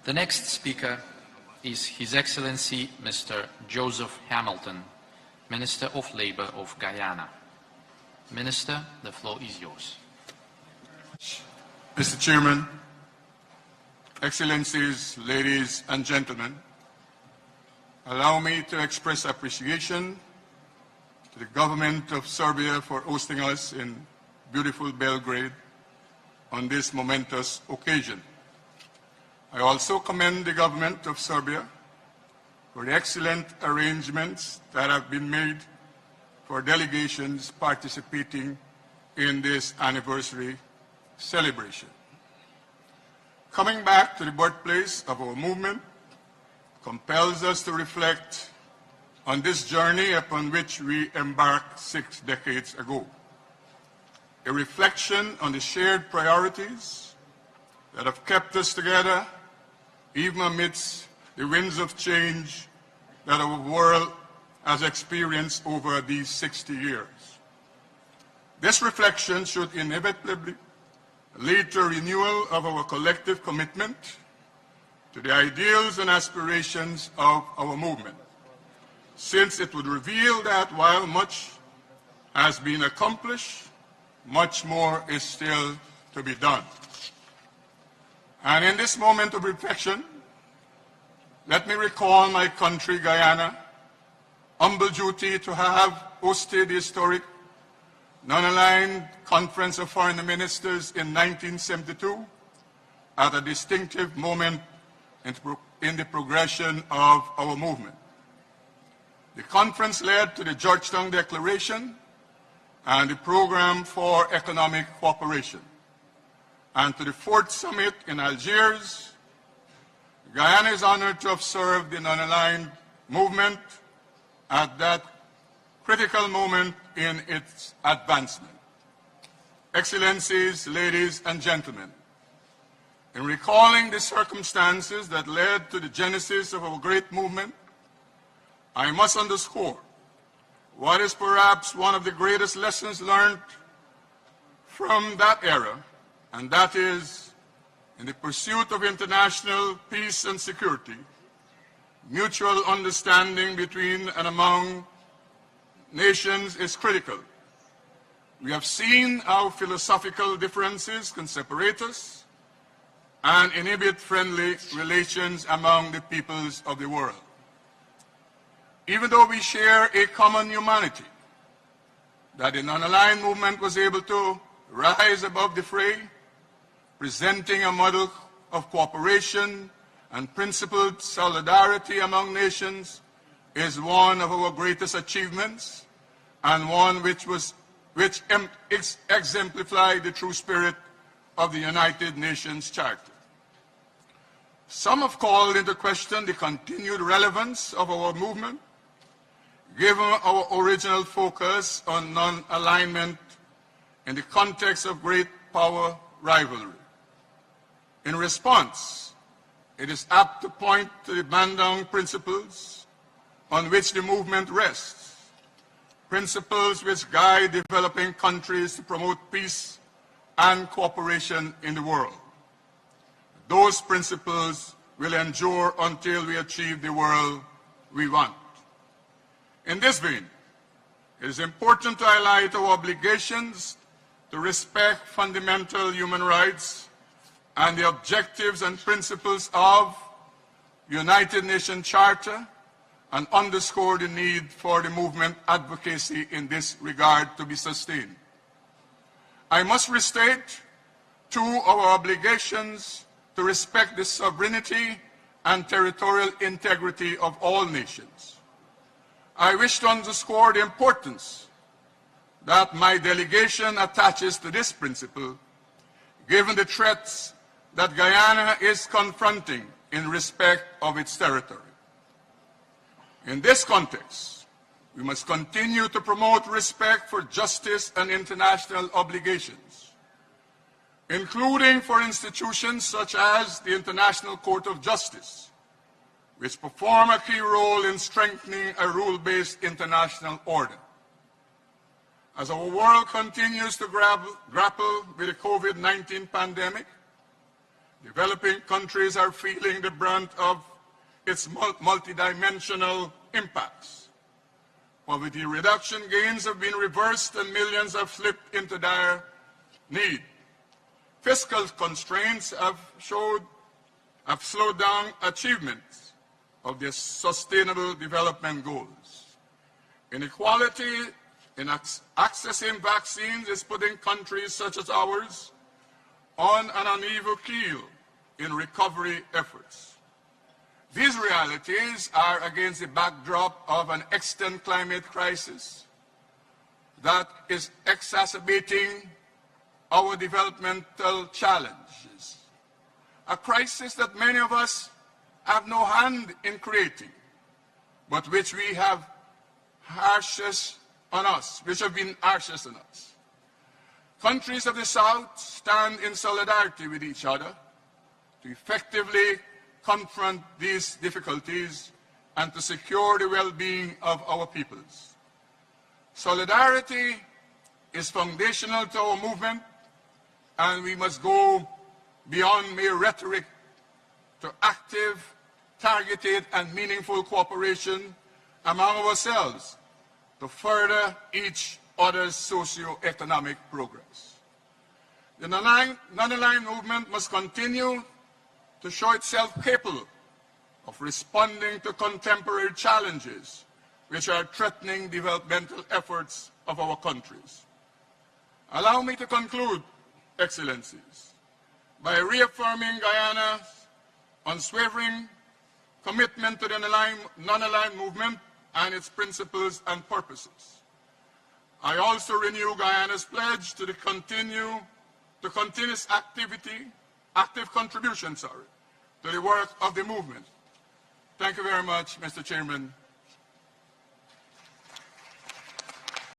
The next speaker is His Excellency Mr. Joseph Hamilton, Minister of Labour of Guyana. Minister, the floor is yours. Mr. Chairman, Excellencies, ladies and gentlemen, allow me to express appreciation to the government of Serbia for hosting us in beautiful Belgrade on this momentous occasion. I also commend the government of Serbia for the excellent arrangements that have been made for delegations participating in this anniversary celebration. Coming back to the birthplace of our movement compels us to reflect on this journey upon which we embarked 6 decades ago. A reflection on the shared priorities that have kept us together even amidst the winds of change that our world has experienced over these 60 years. This reflection should inevitably lead to a renewal of our collective commitment to the ideals and aspirations of our movement, since it would reveal that while much has been accomplished, much more is still to be done. And in this moment of reflection, let me recall my country, Guyana, humble duty to have hosted the historic non-aligned Conference of Foreign Ministers in 1972 at a distinctive moment in the progression of our movement. The conference led to the Georgetown Declaration and the Program for Economic Cooperation, and to the 4th Summit in Algiers. Guyana is honored to have served the non-aligned movement at that critical moment in its advancement. Excellencies, ladies and gentlemen, in recalling the circumstances that led to the genesis of our great movement, I must underscore what is perhaps one of the greatest lessons learned from that era, and that is, in the pursuit of international peace and security, mutual understanding between and among nations is critical. We have seen how philosophical differences can separate us and inhibit friendly relations among the peoples of the world. Even though we share a common humanity, that the non-aligned movement was able to rise above the fray, presenting a model of cooperation and principled solidarity among nations, is one of our greatest achievements, and one which exemplified the true spirit of the United Nations Charter. Some have called into question the continued relevance of our movement, given our original focus on non-alignment in the context of great power rivalry. In response, it is apt to point to the Bandung principles on which the movement rests, principles which guide developing countries to promote peace and cooperation in the world. Those principles will endure until we achieve the world we want. In this vein, it is important to highlight our obligations to respect fundamental human rights and the objectives and principles of the United Nations Charter, and underscore the need for the movement advocacy in this regard to be sustained. I must restate, too, our obligations to respect the sovereignty and territorial integrity of all nations. I wish to underscore the importance that my delegation attaches to this principle, given the threats that Guyana is confronting in respect of its territory. In this context, we must continue to promote respect for justice and international obligations, including for institutions such as the International Court of Justice, which perform a key role in strengthening a rule-based international order. As our world continues to grapple with the COVID-19 pandemic, Developing countries are feeling the brunt of its multidimensional impacts. Poverty reduction gains have been reversed and millions have slipped into dire need. Fiscal constraints have slowed down achievements of the Sustainable Development Goals. Inequality in accessing vaccines is putting countries such as ours on an uneven keel in recovery efforts. These realities are against the backdrop of an extant climate crisis that is exacerbating our developmental challenges, a crisis that many of us have no hand in creating, but which we have which have been harshest on us. Countries of the South stand in solidarity with each other to effectively confront these difficulties and to secure the well-being of our peoples. Solidarity is foundational to our movement, and we must go beyond mere rhetoric to active, targeted, and meaningful cooperation among ourselves to further each other's socio-economic progress. The non-aligned movement must continue to show itself capable of responding to contemporary challenges which are threatening developmental efforts of our countries. Allow me to conclude, Excellencies, by reaffirming Guyana's unswavering commitment to the non-aligned movement and its principles and purposes. I also renew Guyana's pledge to the continuous active contribution to the work of the movement. Thank you very much, Mr. Chairman.